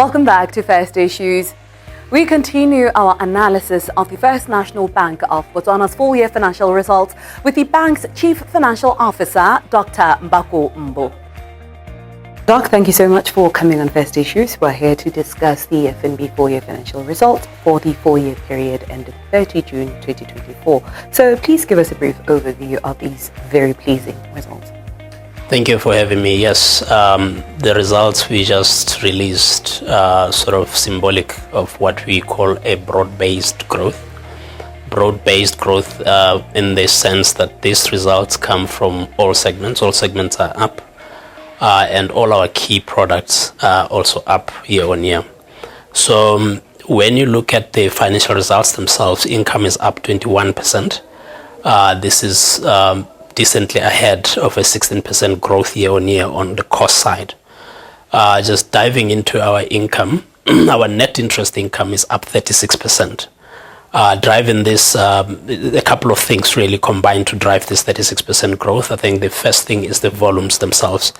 Welcome back to First Issues. We continue our analysis of the First National Bank of Botswana's full-year financial results with the bank's Chief Financial Officer, Dr. Mbako Mbo. Doc, thank you so much for coming on First Issues. We're here to discuss the Fnbb full-year financial results for the four-year period ended 30 June 2024. So please give us a brief overview of these very pleasing results. Thank you for having me. Yes, the results we just released sort of symbolic of what we call a broad-based growth. Broad-based growth in the sense that these results come from all segments. All segments are up. And all our key products are also up year on year. So when you look at the financial results themselves, income is up 21%. This is decently ahead of a 16% growth year on year on the cost side. Just diving into our income, our net interest income is up 36%. Driving this, a couple of things really combined to drive this 36% growth. I think the first thing is the volumes themselves.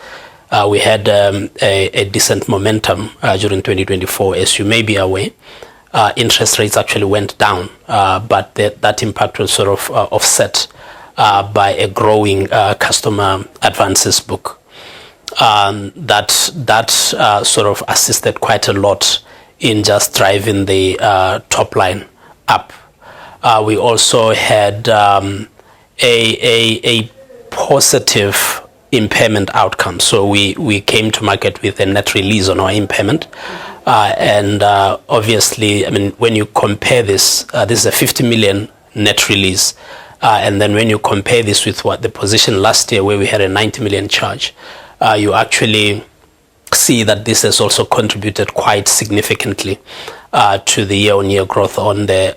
We had a decent momentum during 2024. As you may be aware, interest rates actually went down, but that impact was sort of offset by a growing customer advances book. That sort of assisted quite a lot in just driving the top line up. We also had a positive impairment outcome. So we came to market with a net release on our impairment. And obviously, I mean, when you compare this, this is a 50 million net release. And then when you compare this with what the position last year where we had a 90 million charge, you actually see that this has also contributed quite significantly to the year-on-year growth on the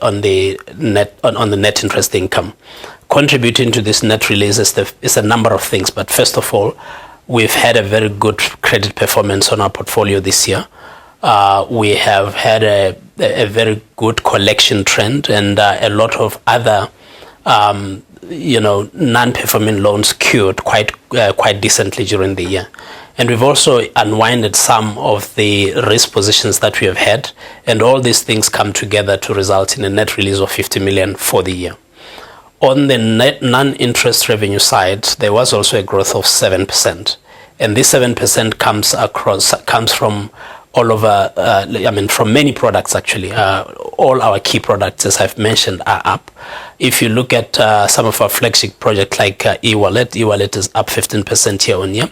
net interest income. Contributing to this net release is a number of things, but first of all, we've had a very good credit performance on our portfolio this year. We have had a very good collection trend, and a lot of other non-performing loans cured quite decently during the year. And we've also unwinded some of the risk positions that we have had, and all these things come together to result in a net release of 50 million for the year. On the net non-interest revenue side, there was also a growth of 7%, and this 7% comes from all over. From many products actually. All our key products, as I've mentioned, are up. If you look at some of our flagship projects like e-wallet is up 15% year on year.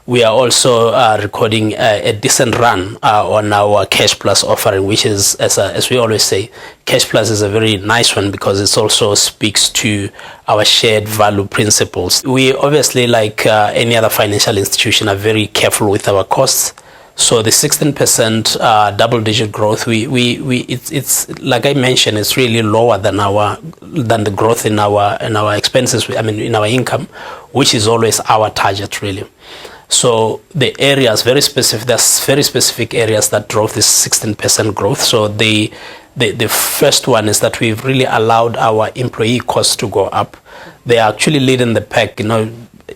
We are also recording a decent run on our Cash Plus offering, which is, as we always say, Cash Plus is a very nice one because it also speaks to our shared value principles. We obviously, like any other financial institution, are very careful with our costs. So the 16% double-digit growth, it's like I mentioned, it's really lower than the growth in our expenses. I mean, in our income, which is always our target, really. So the areas there's very specific areas that drove this 16% growth. So the first one is that we've really allowed our employee costs to go up. They are actually leading the pack.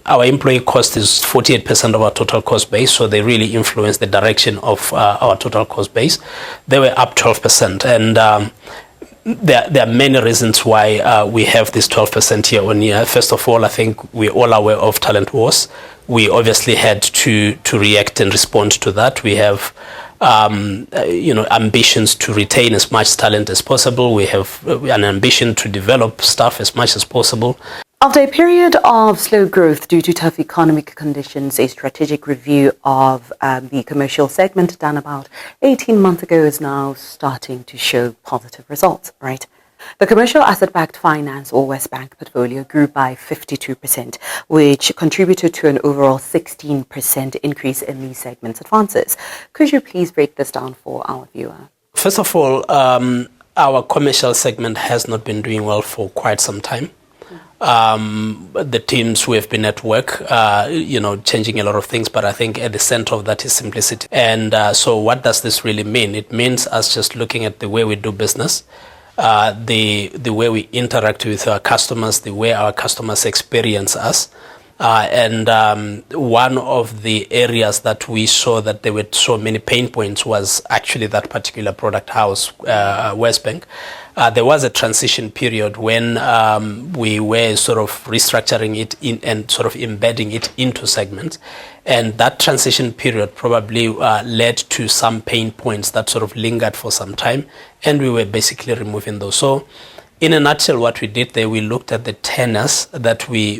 Our employee cost is 48% of our total cost base, so they really influence the direction of our total cost base. They were up 12%, and there are many reasons why we have this 12% year on year. First of all, I think we're all aware of talent wars. We obviously had to react and respond to that. We have ambitions to retain as much talent as possible. We have an ambition to develop staff as much as possible. After a period of slow growth due to tough economic conditions, a strategic review of the commercial segment done about 18 months ago is now starting to show positive results, right? The commercial asset-backed finance or West Bank portfolio grew by 52%, which contributed to an overall 16% increase in the segment's advances. Could you please break this down for our viewer? First of all, our commercial segment has not been doing well for quite some time. The teams who have been at work, changing a lot of things, but I think at the center of that is simplicity. And so what does this really mean? It means us just looking at the way we do business, the way we interact with our customers, the way our customers experience us, One of the areas that we saw that there were so many pain points was actually that particular product house, Westbank. There was a transition period when we were sort of restructuring it in and sort of embedding it into segments. And that transition period probably led to some pain points that sort of lingered for some time. And we were basically removing those. So in a nutshell, what we did there, we looked at the tenors that we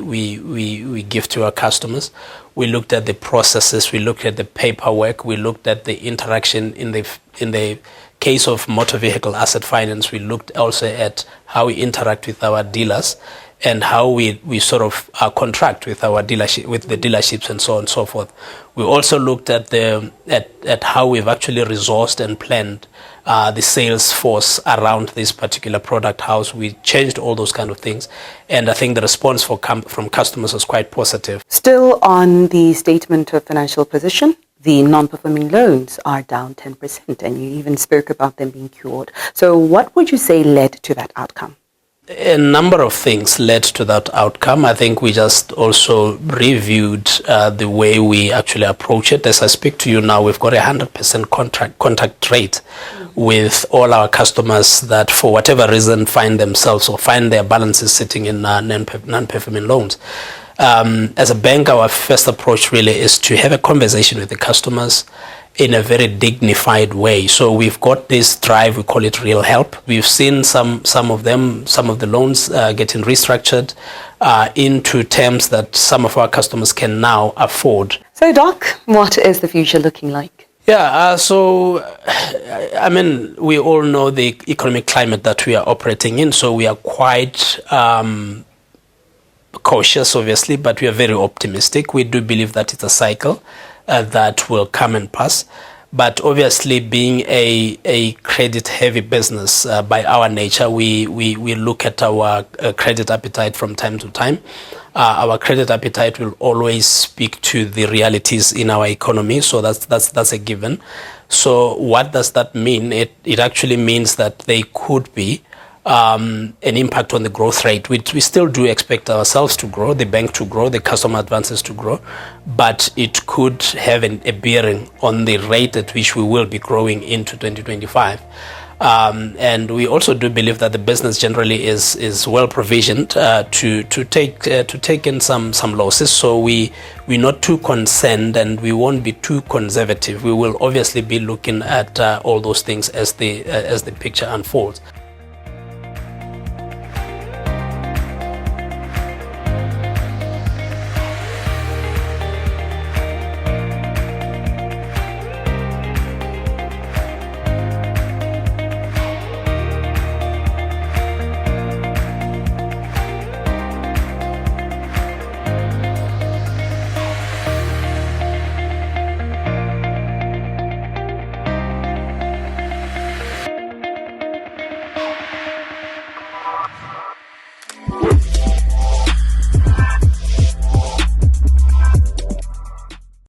give to our customers. We looked at the processes. We looked at the paperwork. We looked at the interaction in the case of motor vehicle asset finance. We looked also at how we interact with our dealers and how we sort of contract with our dealership, with the dealerships, and so on and so forth. We also looked at at how we've actually resourced and planned the sales force around this particular product house. We changed all those kind of things, and I think the response from customers was quite positive. Still on the statement of financial position, the non-performing loans are down 10%, and you even spoke about them being cured. So what would you say led to that outcome? A number of things led to that outcome. I think we just also reviewed the way we actually approach it. As I speak to you now, we've got 100% contact rate with all our customers that for whatever reason find themselves or find their balances sitting in non-performing loans. As a bank, our first approach really is to have a conversation with the customers in a very dignified way. So we've got this drive, we call it real help. We've seen some of the loans getting restructured into terms that some of our customers can now afford. So Doc, what is the future looking like? Yeah, I mean, we all know the economic climate that we are operating in, so we are quite cautious, obviously, but we are very optimistic. We do believe that it's a cycle that will come and pass. But obviously, being a credit-heavy business by our nature, we look at our credit appetite from time to time. Our credit appetite will always speak to the realities in our economy, so that's a given. So what does that mean? It actually means that they could be an impact on the growth rate. We still do expect ourselves to grow, the bank to grow, the customer advances to grow, but it could have a bearing on the rate at which we will be growing into 2025. And we also do believe that the business generally is well provisioned to take in some losses. So we're not too concerned, and we won't be too conservative. We will obviously be looking at all those things as the picture unfolds.